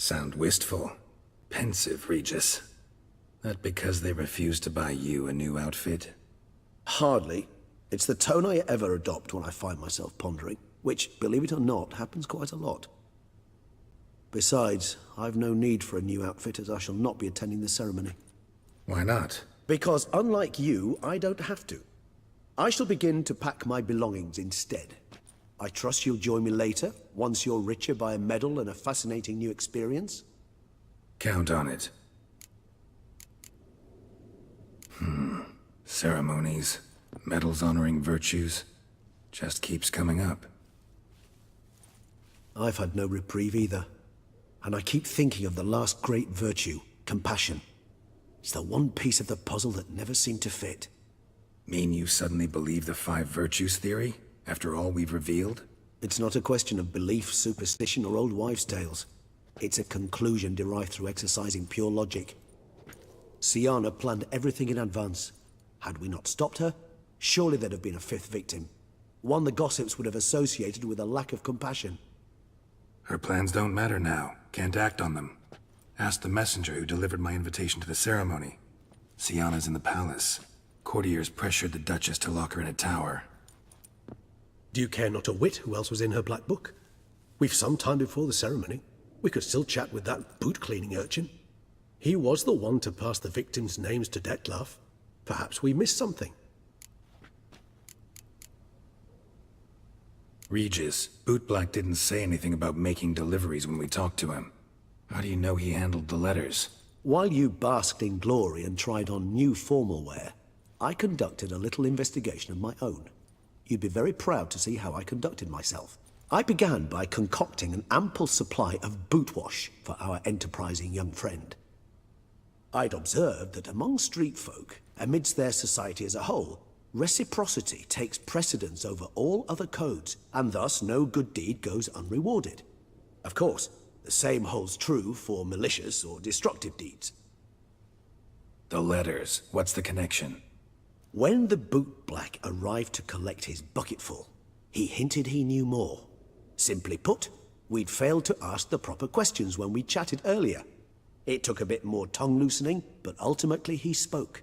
Sound wistful. Pensive, Regis. That because they refused to buy you a new outfit? Hardly. It's the tone I ever adopt when I find myself pondering, which, believe it or not, happens quite a lot. Besides, I've no need for a new outfit as I shall not be attending the ceremony. Why not? Because unlike you, I don't have to. I shall begin to pack my belongings instead. I trust you'll join me later, once you're richer by a medal and a fascinating new experience? Count on it. Ceremonies, medals honoring virtues, just keeps coming up. I've had no reprieve either. And I keep thinking of the last great virtue, compassion. It's the one piece of the puzzle that never seemed to fit. Mean you suddenly believe the 5 virtues theory, after all we've revealed? It's not a question of belief, superstition, or old wives' tales. It's a conclusion derived through exercising pure logic. Syanna planned everything in advance. Had we not stopped her, surely there'd have been a 5th victim. One the gossips would have associated with a lack of compassion. Her plans don't matter now. Can't act on them. Ask the messenger who delivered my invitation to the ceremony. Syanna's in the palace. Courtiers pressured the Duchess to lock her in a tower. Do you care not a whit who else was in her black book? We've some time before the ceremony. We could still chat with that boot-cleaning urchin. He was the one to pass the victims' names to Dettlaff. Perhaps we missed something. Regis, Bootblack didn't say anything about making deliveries when we talked to him. How do you know he handled the letters? While you basked in glory and tried on new formal wear, I conducted a little investigation of my own. You'd be very proud to see how I conducted myself. I began by concocting an ample supply of boot wash for our enterprising young friend. I'd observed that among street folk, amidst their society as a whole, reciprocity takes precedence over all other codes, and thus no good deed goes unrewarded. Of course, the same holds true for malicious or destructive deeds. The letters, what's the connection? When the bootblack arrived to collect his bucketful, he hinted he knew more. Simply put, we'd failed to ask the proper questions when we chatted earlier. It took a bit more tongue-loosening, but ultimately he spoke.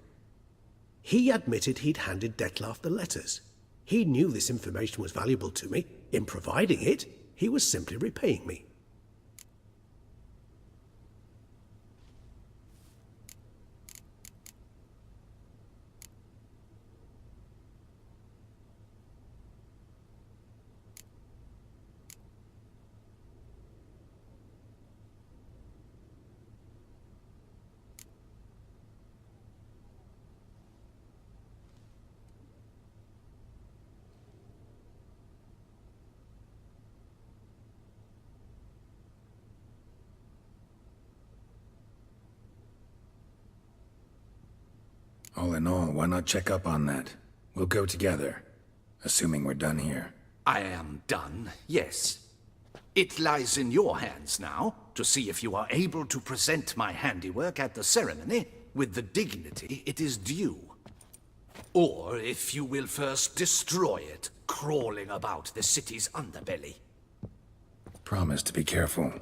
He admitted he'd handed Dettlaff the letters. He knew this information was valuable to me. In providing it, he was simply repaying me. All in all, why not check up on that? We'll go together, assuming we're done here. I am done, yes. It lies in your hands now to see if you are able to present my handiwork at the ceremony with the dignity it is due. Or if you will first destroy it, crawling about the city's underbelly. Promise to be careful.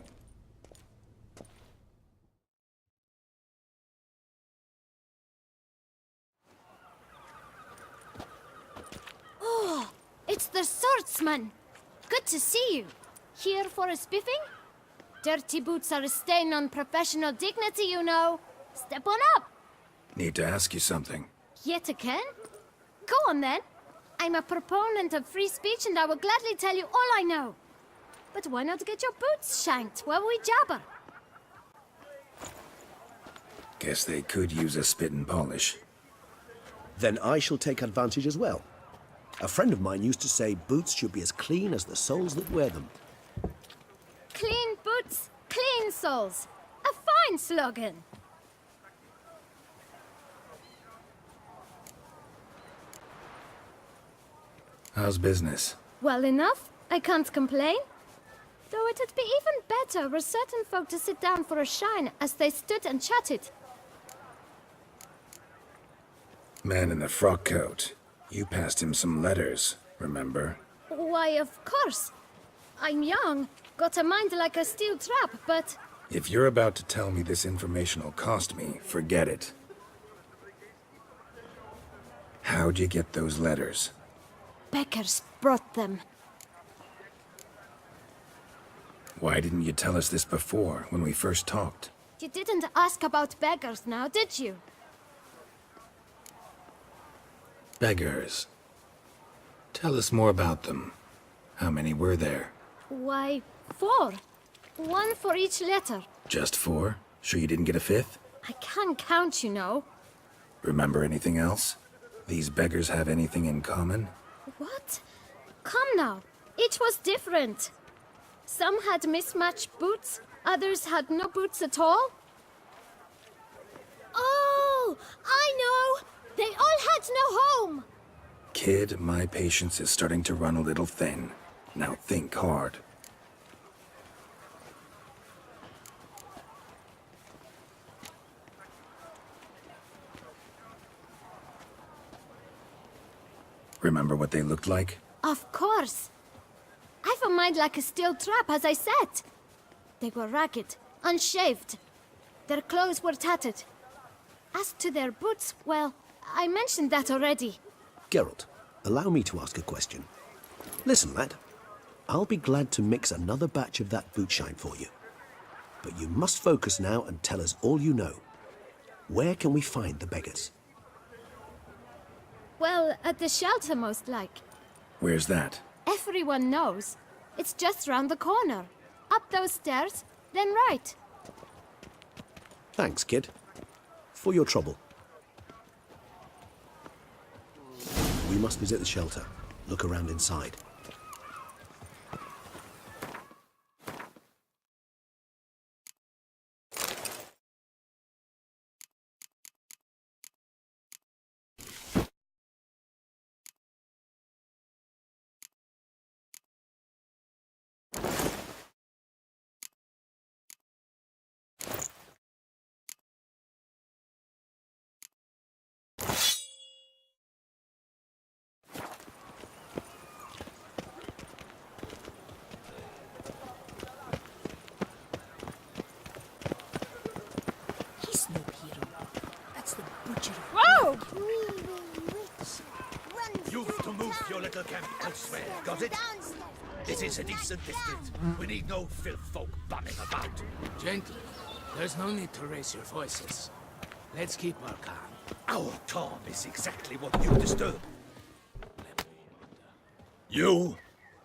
It's the swordsman. Good to see you. Here for a spiffing? Dirty boots are a stain on professional dignity, you know. Step on up. Need to ask you something. Yet again? Go on then. I'm a proponent of free speech and I will gladly tell you all I know. But why not get your boots shanked while we jabber? Guess they could use a spit and polish. Then I shall take advantage as well. A friend of mine used to say boots should be as clean as the soles that wear them. Clean boots, clean soles. A fine slogan. How's business? Well enough. I can't complain. Though it'd be even better were certain folk to sit down for a shine as they stood and chatted. Man in the frock coat. You passed him some letters, remember? Why, of course. I'm young, got a mind like a steel trap, but If you're about to tell me this information will cost me, forget it. How'd you get those letters? Beggars brought them. Why didn't you tell us this before, when we first talked? You didn't ask about beggars now, did you? Beggars. Tell us more about them. How many were there? Why, 4. 1 for each letter. Just 4? Sure you didn't get a 5th? I can't count, you know. Remember anything else? These beggars have anything in common? What? Come now. Each was different. Some had mismatched boots, others had no boots at all. Oh, I know! They all had no home! Kid, my patience is starting to run a little thin. Now think hard. Remember what they looked like? Of course. I've a mind like a steel trap, as I said. They were ragged, unshaved. Their clothes were tattered. As to their boots, well, I mentioned that already. Geralt, allow me to ask a question. Listen, lad. I'll be glad to mix another batch of that boot shine for you. But you must focus now and tell us all you know. Where can we find the beggars? Well, at the shelter, most like. Where's that? Everyone knows. It's just round the corner. Up those stairs, then right. Thanks, kid. For your trouble. We must visit the shelter. Look around inside. He's no hero. That's the butcher. Whoa! You've to move your little camp elsewhere, got it? This is a decent district. We need no filth folk bumming about. Gentle. There's no need to raise your voices. Let's keep our calm. Our calm is exactly what you disturb. You?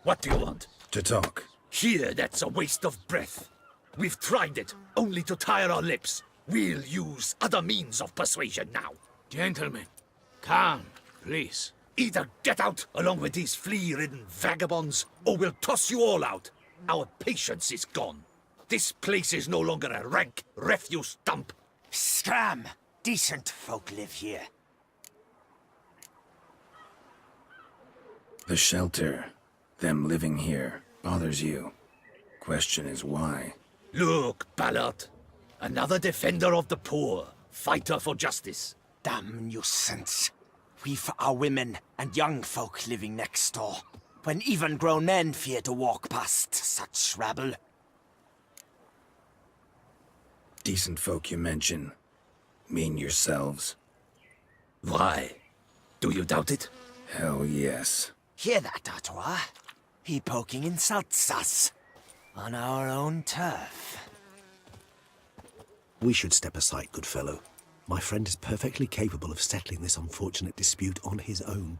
What do you want? To talk. Here, that's a waste of breath. We've tried it, only to tire our lips. We'll use other means of persuasion now. Gentlemen, calm, please. Either get out along with these flea-ridden vagabonds, or we'll toss you all out. Our patience is gone. This place is no longer a rank refuse dump. Scram! Decent folk live here. The shelter, them living here, bothers you. Question is why? Look, Ballard. Another defender of the poor, fighter for justice. Damn nuisance. We've our women and young folk living next door, when even grown men fear to walk past such rabble. Decent folk you mention. Mean yourselves? Why? Do you doubt it? Hell yes. Hear that, Artois? He poking insults us. On our own turf. We should step aside, good fellow. My friend is perfectly capable of settling this unfortunate dispute on his own.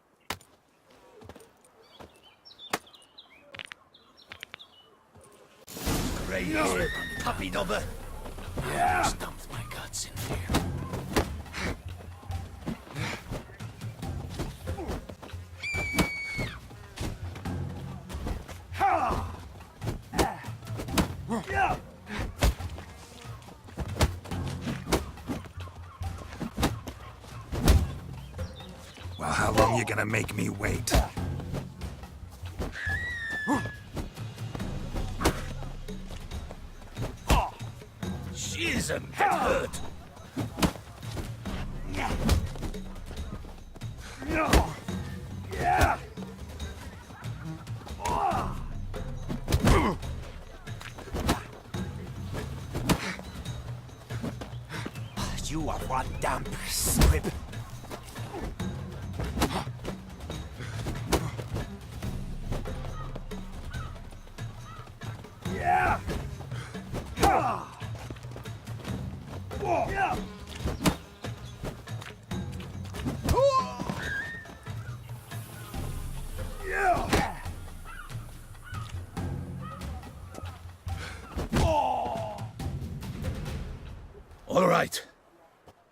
Crazy puppy knobber. Stumped my guts in fear. Well, how long you gonna make me wait? Schism, that hurt. you are one damp squib. All right.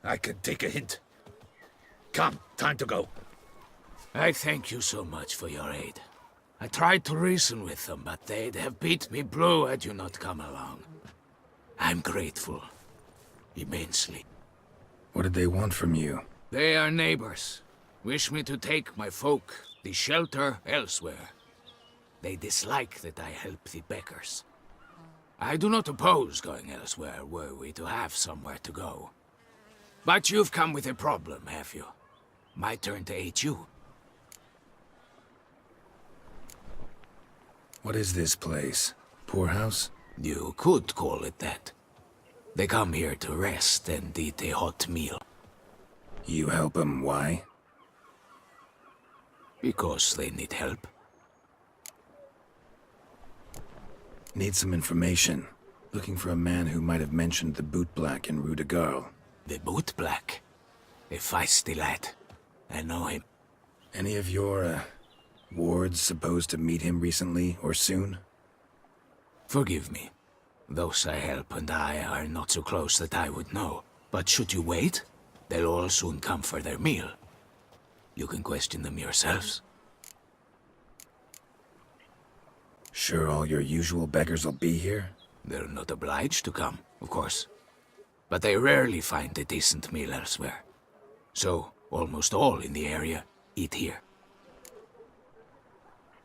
I can take a hint. Come, time to go. I thank you so much for your aid. I tried to reason with them, but they'd have beat me blue had you not come along. I'm grateful. Immensely. What did they want from you? They are neighbors. Wish me to take my folk, the shelter, elsewhere. They dislike that I help the beggars. I do not oppose going elsewhere, were we to have somewhere to go. But you've come with a problem, have you? My turn to aid you. What is this place? Poorhouse? You could call it that. They come here to rest and eat a hot meal. You help them, why? Because they need help. Need some information. Looking for a man who might have mentioned the boot black in Rue de Garl. The boot black. A feisty lad. I know him. Any of your, wards supposed to meet him recently or soon? Forgive me. Those I help and I are not so close that I would know. But should you wait, they'll all soon come for their meal. You can question them yourselves. Sure all your usual beggars will be here? They're not obliged to come, of course. But they rarely find a decent meal elsewhere. So, almost all in the area eat here.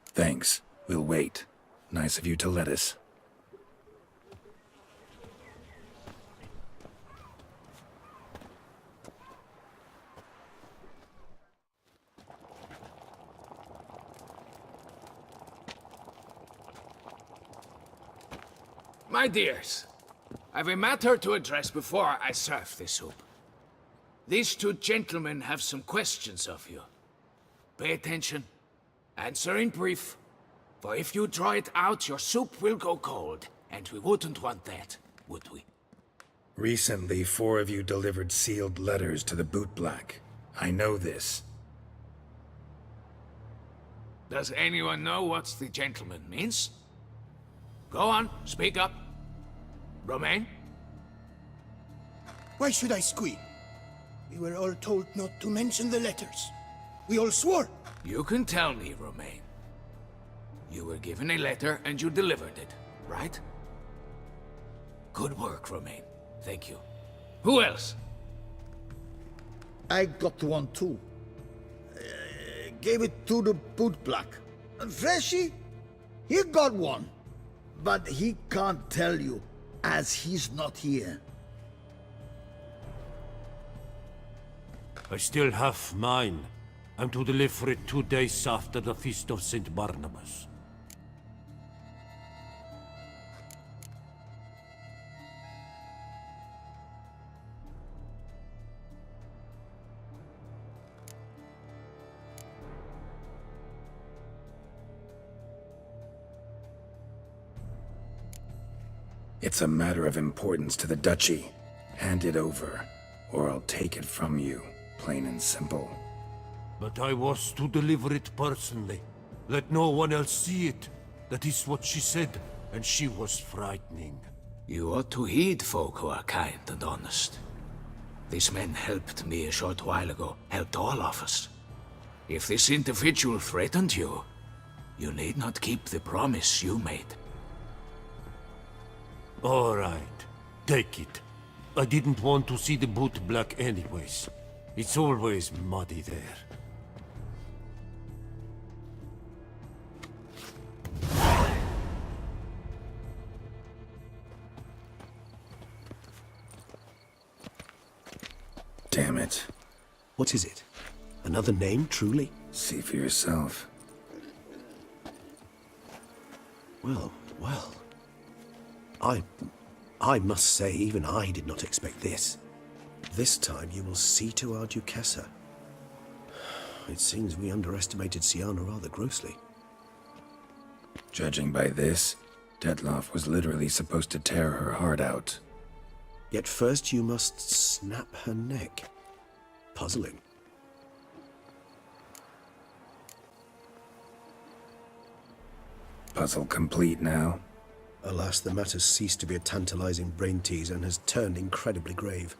Thanks. We'll wait. Nice of you to let us. My dears, I've a matter to address before I serve the soup. These two gentlemen have some questions of you. Pay attention. Answer in brief. For if you draw it out, your soup will go cold. And we wouldn't want that, would we? Recently, 4 of you delivered sealed letters to the boot black. I know this. Does anyone know what the gentleman means? Go on, speak up. Romain? Why should I squeal? We were all told not to mention the letters. We all swore. You can tell me, Romain. You were given a letter and you delivered it, right? Good work, Romain. Thank you. Who else? I got one too. Gave it to the boot black. And Freshy, he got one. But he can't tell you, as he's not here. I still have mine. I'm to deliver it 2 days after the Feast of St. Barnabas. It's a matter of importance to the Duchy. Hand it over, or I'll take it from you, plain and simple. But I was to deliver it personally. Let no one else see it. That is what she said, and she was frightening. You ought to heed folk who are kind and honest. These men helped me a short while ago, helped all of us. If this individual threatened you, you need not keep the promise you made. All right, take it. I didn't want to see the boot black anyways. It's always muddy there. Damn it. What is it? Another name, truly? See for yourself. Well, well. I must say, even I did not expect this. This time you will see to our Duquesa. It seems we underestimated Siana rather grossly. Judging by this, Detloff was literally supposed to tear her heart out. Yet first you must snap her neck. Puzzling. Puzzle complete now. Alas, the matter's ceased to be a tantalizing brain teaser and has turned incredibly grave.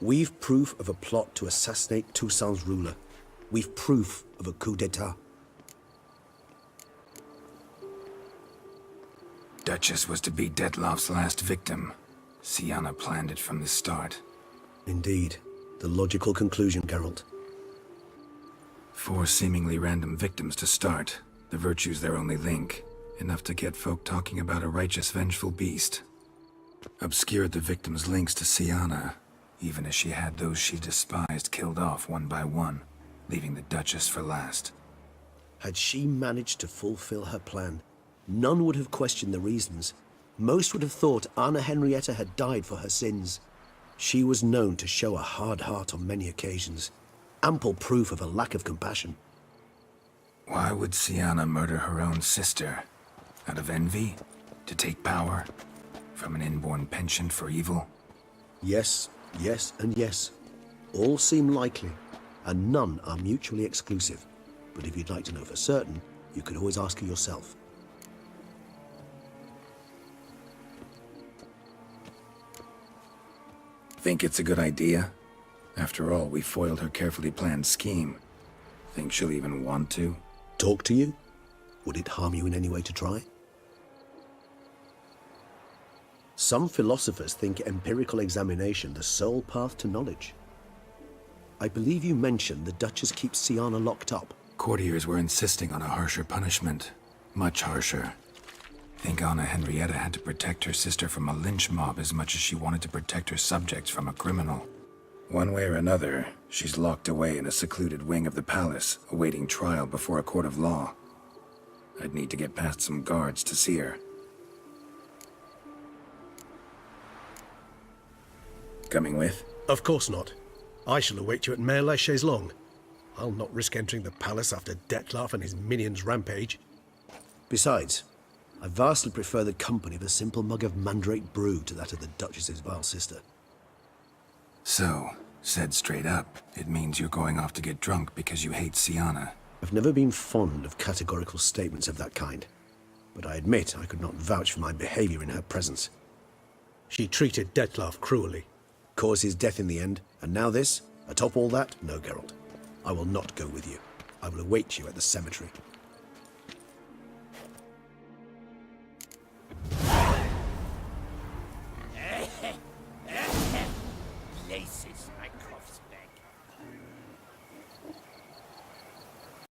We've proof of a plot to assassinate Toussaint's ruler. We've proof of a coup d'etat. Duchess was to be Detloff's last victim. Siana planned it from the start. Indeed. The logical conclusion, Geralt. 4 seemingly random victims to start. The virtue's their only link. Enough to get folk talking about a righteous, vengeful beast. Obscured the victims' links to Siana, even as she had those she despised killed off one by one, leaving the Duchess for last. Had she managed to fulfill her plan, none would have questioned the reasons. Most would have thought Anna Henrietta had died for her sins. She was known to show a hard heart on many occasions. Ample proof of a lack of compassion. Why would Siana murder her own sister? Out of envy? To take power? From an inborn penchant for evil? Yes, yes, and yes. All seem likely, and none are mutually exclusive. But if you'd like to know for certain, you could always ask her yourself. Think it's a good idea? After all, we foiled her carefully planned scheme. Think she'll even want to? Talk to you? Would it harm you in any way to try? Some philosophers think empirical examination the sole path to knowledge. I believe you mentioned the Duchess keeps Siana locked up. Courtiers were insisting on a harsher punishment. Much harsher. Think Anna Henrietta had to protect her sister from a lynch mob as much as she wanted to protect her subjects from a criminal. One way or another, she's locked away in a secluded wing of the palace, awaiting trial before a court of law. I'd need to get past some guards to see her. Coming with? Of course not. I shall await you at Mare la Chaise-Longue. I'll not risk entering the palace after Detloff and his minions rampage. Besides, I vastly prefer the company of a simple mug of mandrake brew to that of the Duchess's vile sister. So, said straight up, it means you're going off to get drunk because you hate Siana. I've never been fond of categorical statements of that kind, but I admit I could not vouch for my behavior in her presence. She treated Detloff cruelly, caused his death in the end, and now this? Atop all that, no, Geralt. I will not go with you. I will await you at the cemetery.